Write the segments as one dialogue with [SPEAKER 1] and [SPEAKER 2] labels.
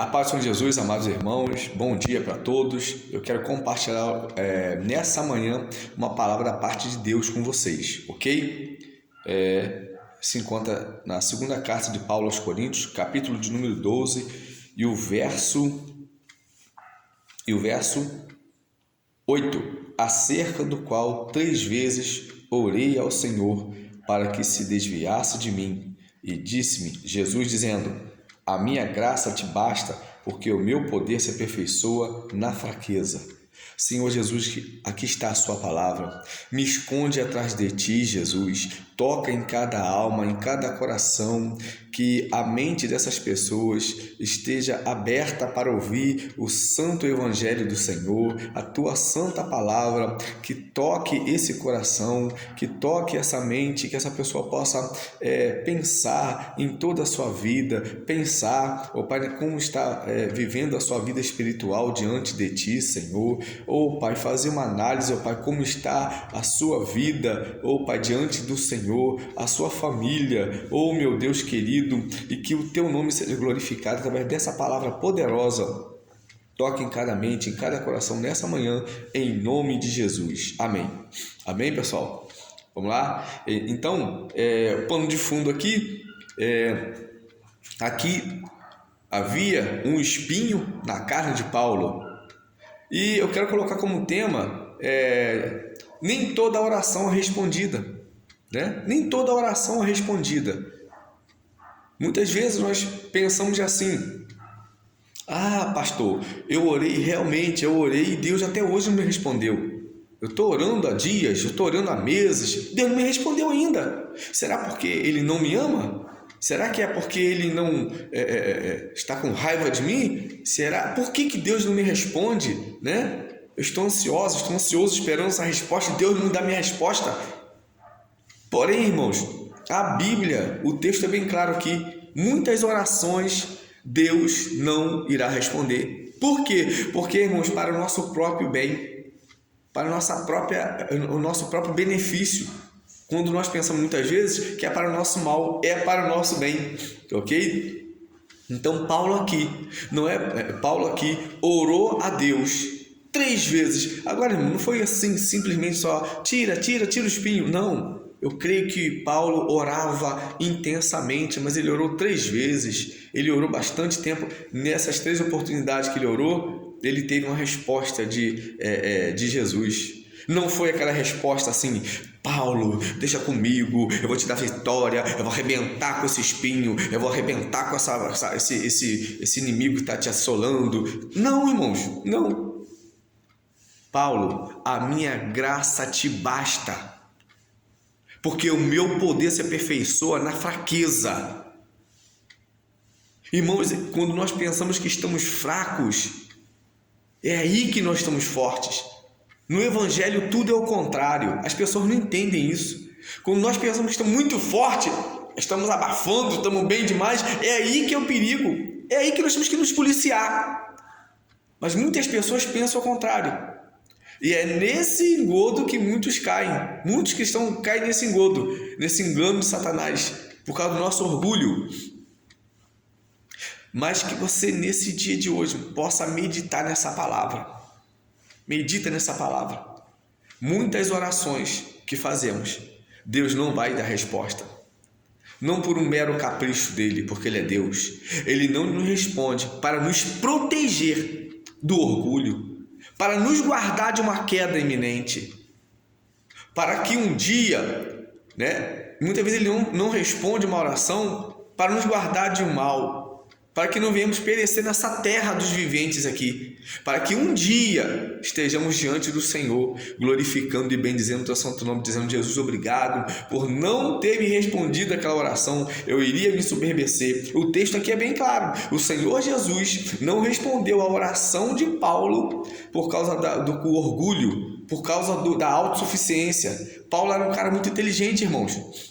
[SPEAKER 1] A paz do Senhor Jesus, amados irmãos, bom dia para todos. Eu quero compartilhar nessa manhã uma palavra da parte de Deus com vocês, ok? Se encontra na segunda carta de Paulo aos Coríntios, capítulo de número 12 e o verso 8, acerca do qual 3 vezes orei ao Senhor para que se desviasse de mim, e disse-me Jesus dizendo: a minha graça te basta, porque o meu poder se aperfeiçoa na fraqueza. Senhor Jesus, aqui está a sua palavra. Me esconde atrás de ti, Jesus. Toca em cada alma, em cada coração, que a mente dessas pessoas esteja aberta para ouvir o santo evangelho do Senhor, a tua santa palavra, que toque esse coração, que toque essa mente, que essa pessoa possa pensar em toda a sua vida, pensar, ó Pai, como está vivendo a sua vida espiritual diante de ti, Senhor. Ó Pai, fazer uma análise, ó Pai, como está a sua vida, ó Pai, diante do Senhor, a sua família, ó meu Deus querido, e que o teu nome seja glorificado através dessa palavra poderosa. Toque em cada mente, em cada coração nessa manhã, em nome de Jesus. Amém. Amém, pessoal? Vamos lá? Então, o pano de fundo aqui, aqui havia um espinho na carne de Paulo. E eu quero colocar como tema, nem toda oração é respondida, né? Nem toda oração é respondida. Muitas vezes nós pensamos assim: ah, pastor, eu orei e Deus até hoje não me respondeu. Eu estou orando há dias, eu estou orando há meses, Deus não me respondeu ainda. Será porque Ele não me ama? Será que é porque Ele não está com raiva de mim? Será? Por que Deus não me responde? Né? Eu estou ansioso, esperando essa resposta, e Deus não me dá minha resposta. Porém, irmãos, a Bíblia, o texto é bem claro aqui: muitas orações Deus não irá responder. Por quê? Porque, irmãos, para o nosso próprio bem, para o nosso próprio benefício. Quando nós pensamos muitas vezes que é para o nosso mal, é para o nosso bem, ok? Então Paulo aqui orou a Deus 3 vezes. Agora, irmão, não foi assim simplesmente só tira o espinho, não. Eu creio que Paulo orava intensamente, mas ele orou 3 vezes. Ele orou bastante tempo. Nessas 3 oportunidades que ele orou, ele teve uma resposta de Jesus. Não foi aquela resposta assim: Paulo, deixa comigo, eu vou te dar vitória, eu vou arrebentar com esse espinho, eu vou arrebentar com esse inimigo que está te assolando. Não, irmãos, não. Paulo, a minha graça te basta, porque o meu poder se aperfeiçoa na fraqueza. Irmãos, quando nós pensamos que estamos fracos, é aí que nós estamos fortes. No Evangelho tudo é o contrário. As pessoas não entendem isso. Quando nós pensamos que estamos muito fortes, estamos abafando, estamos bem demais, é aí que é o perigo. É aí que nós temos que nos policiar. Mas muitas pessoas pensam ao contrário. E é nesse engodo que muitos caem. Muitos cristãos caem nesse engodo, nesse engano de Satanás, por causa do nosso orgulho. Mas que você, nesse dia de hoje, possa meditar nessa palavra. Medita nessa palavra. Muitas orações que fazemos, Deus não vai dar resposta. Não por um mero capricho dele, porque Ele é Deus. Ele não nos responde para nos proteger do orgulho, para nos guardar de uma queda iminente, para que um dia, muitas vezes Ele não responde uma oração para nos guardar de um mal, para que não venhamos perecer nessa terra dos viventes aqui, para que um dia estejamos diante do Senhor, glorificando e bendizendo o teu santo nome, dizendo: Jesus, obrigado por não ter me respondido aquela oração, eu iria me soberbecer. O texto aqui é bem claro: o Senhor Jesus não respondeu a oração de Paulo por causa do orgulho, por causa da autossuficiência. Paulo era um cara muito inteligente, irmãos.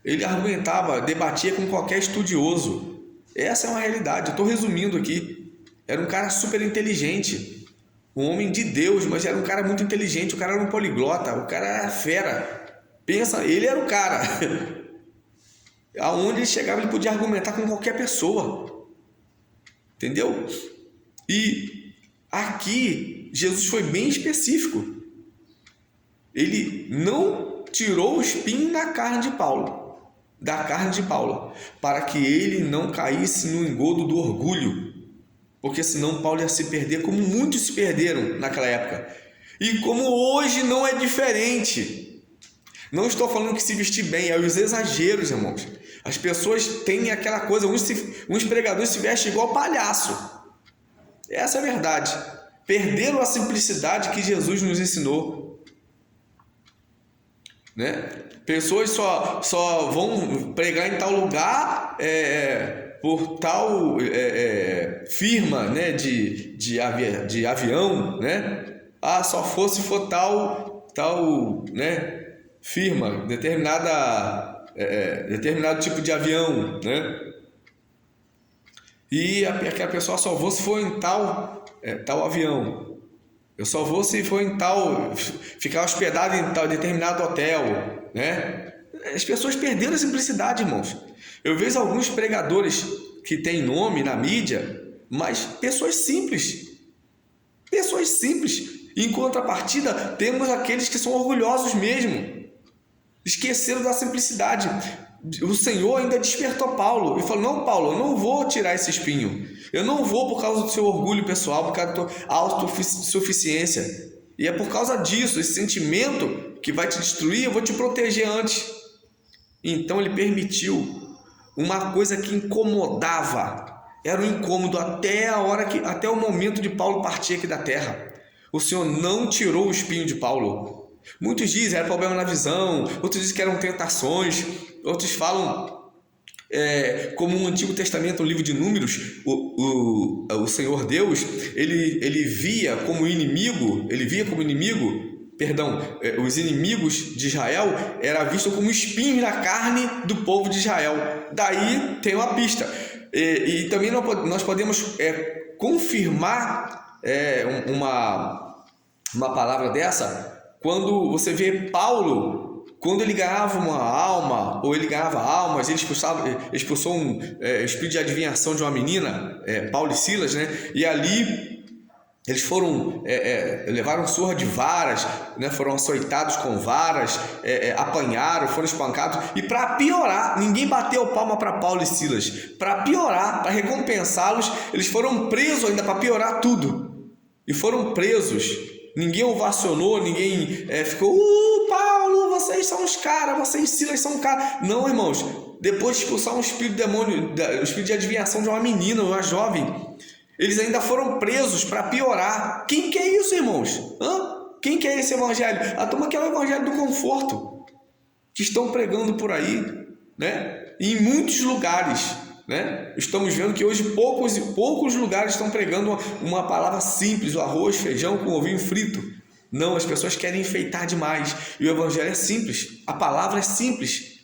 [SPEAKER 1] Ele argumentava, debatia com qualquer estudioso. Essa é uma realidade. Eu estou resumindo aqui. Era um cara super inteligente. Um homem de Deus, mas era um cara muito inteligente. O cara era um poliglota. O cara era fera. Pensa, ele era o cara. Aonde ele chegava, ele podia argumentar com qualquer pessoa. Entendeu? E aqui Jesus foi bem específico. Ele não tirou o espinho da carne de Paulo, para que ele não caísse no engodo do orgulho, porque senão Paulo ia se perder como muitos se perderam naquela época. E como hoje não é diferente. Não estou falando que se vestir bem, é os exageros, irmãos. As pessoas têm aquela coisa, uns pregadores se vestem igual palhaço. Essa é a verdade. Perderam a simplicidade que Jesus nos ensinou, né? Pessoas só vão pregar em tal lugar por tal firma, né, de avião, né? Só for tal, né, firma, determinado tipo de avião, né? E aquela pessoa só vou se for em tal avião. Eu só vou se for em ficar hospedado em tal determinado hotel, né? As pessoas perderam a simplicidade, irmãos. Eu vejo alguns pregadores que têm nome na mídia, mas pessoas simples. Em contrapartida, temos aqueles que são orgulhosos mesmo. Esqueceram da simplicidade. O Senhor ainda despertou Paulo e falou: não, Paulo, eu não vou tirar esse espinho. Eu não vou por causa do seu orgulho pessoal, por causa da tua autossuficiência. E é por causa disso, esse sentimento que vai te destruir, eu vou te proteger antes. Então ele permitiu uma coisa que incomodava. Era um incômodo até o momento de Paulo partir aqui da terra. O Senhor não tirou o espinho de Paulo. Muitos dizem que era problema na visão, outros dizem que eram tentações, outros falam, como no Antigo Testamento, no livro de Números, o Senhor Deus, ele via como inimigo, os inimigos de Israel era visto como espinhos na carne do povo de Israel. Daí tem uma pista. E também nós podemos confirmar uma palavra dessa quando você vê Paulo, quando ele ganhava uma alma, ou ele ganhava almas, ele expulsou um espírito de adivinhação de uma menina, Paulo e Silas, né? E ali eles foram, levaram surra de varas, né? Foram açoitados com varas, apanharam, foram espancados. E para piorar, ninguém bateu palma para Paulo e Silas. Para piorar, para recompensá-los, eles foram presos ainda para piorar tudo. E foram presos. Ninguém ovacionou, ninguém ficou: Paulo, vocês são os caras, vocês Silas são os caras. Não, irmãos. Depois de expulsar um espírito de adivinhação de uma menina, uma jovem, eles ainda foram presos para piorar. Quem que é isso, irmãos? Quem que é esse evangelho? A turma que é o evangelho do conforto, que estão pregando por aí, né? E em muitos lugares, né? Estamos vendo que hoje poucos lugares estão pregando uma palavra simples, o arroz, feijão com ovinho frito. Não, as pessoas querem enfeitar demais. E o evangelho é simples, a palavra é simples.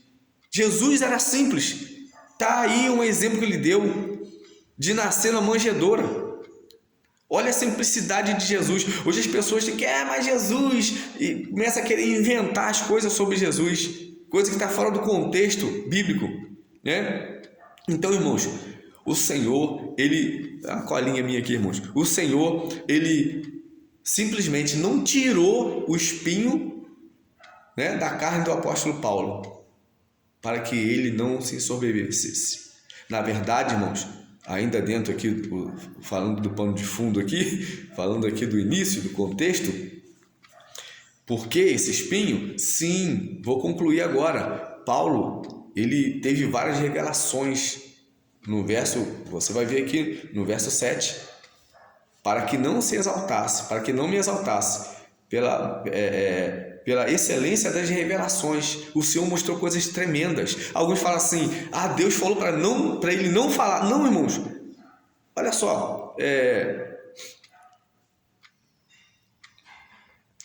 [SPEAKER 1] Jesus era simples. Está aí um exemplo que ele deu de nascer na manjedoura. Olha a simplicidade de Jesus. Hoje as pessoas querem mais Jesus e começam a querer inventar as coisas sobre Jesus, coisa que está fora do contexto bíblico, né? Então, irmãos, o Senhor, a colinha minha aqui, irmãos, o Senhor, ele simplesmente não tirou o espinho, né, da carne do apóstolo Paulo, para que ele não se ensoberbecesse. Na verdade, irmãos, ainda dentro aqui, falando do pano de fundo aqui, falando aqui do início, do contexto, por que esse espinho? Sim, vou concluir agora. Paulo, ele teve várias revelações no verso, você vai ver aqui no verso 7, para que não se exaltasse, para que não me exaltasse, pela excelência das revelações. O Senhor mostrou coisas tremendas. Alguns falam assim: Deus falou para ele não falar. Não, irmãos, olha só,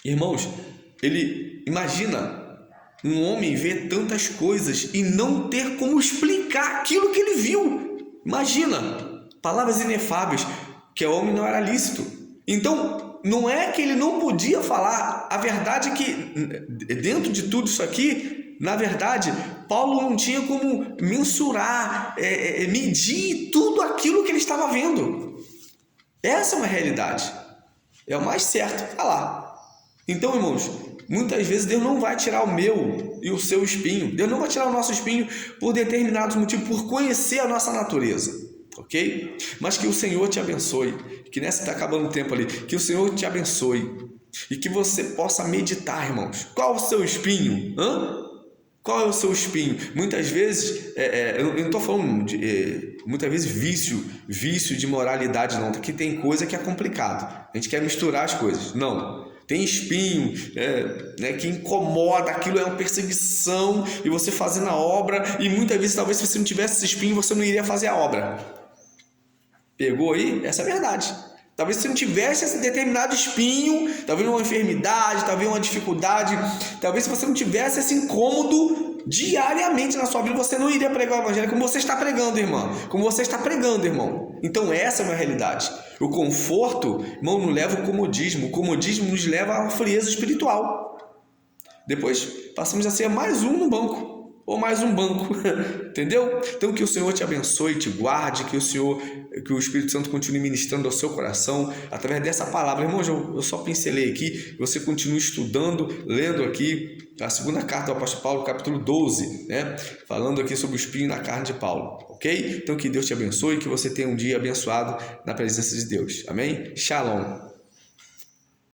[SPEAKER 1] irmãos, imagina um homem ver tantas coisas e não ter como explicar aquilo que ele viu. Imagina, palavras inefáveis, que o homem não era lícito. Então, não é que ele não podia falar. A verdade é que dentro de tudo isso aqui, Na verdade, Paulo não tinha como mensurar, medir tudo aquilo que ele estava vendo. Essa é uma realidade. É o mais certo falar. Então, irmãos, muitas vezes Deus não vai tirar o meu e o seu espinho. Deus não vai tirar o nosso espinho por determinados motivos, por conhecer a nossa natureza. Ok? Mas que o Senhor te abençoe. Que nessa está acabando o tempo ali. Que o Senhor te abençoe. E que você possa meditar, irmãos. Qual o seu espinho? Qual é o seu espinho? Muitas vezes, eu não estou falando de muitas vezes vício de moralidade, não, porque tem coisa que é complicado. A gente quer misturar as coisas. Não. Tem espinho que incomoda, aquilo é uma perseguição, e você fazendo a obra, e muitas vezes, talvez, se você não tivesse esse espinho, você não iria fazer a obra. Pegou aí? Essa é a verdade. Talvez se não tivesse esse determinado espinho, talvez uma enfermidade, talvez uma dificuldade, talvez se você não tivesse esse incômodo diariamente na sua vida, você não iria pregar o evangelho como você está pregando, irmão. Como você está pregando, irmão. Então essa é uma realidade. O conforto, irmão, não leva ao comodismo. O comodismo nos leva à frieza espiritual. Depois passamos a ser mais um no banco. Ou mais um banco, entendeu? Então que o Senhor te abençoe, te guarde, que o Espírito Santo continue ministrando ao seu coração, através dessa palavra. Irmãos, eu só pincelei aqui, você continue estudando, lendo aqui a segunda carta do apóstolo Paulo, capítulo 12, falando aqui sobre o espinho na carne de Paulo, ok? Então que Deus te abençoe, que você tenha um dia abençoado na presença de Deus, amém? Shalom!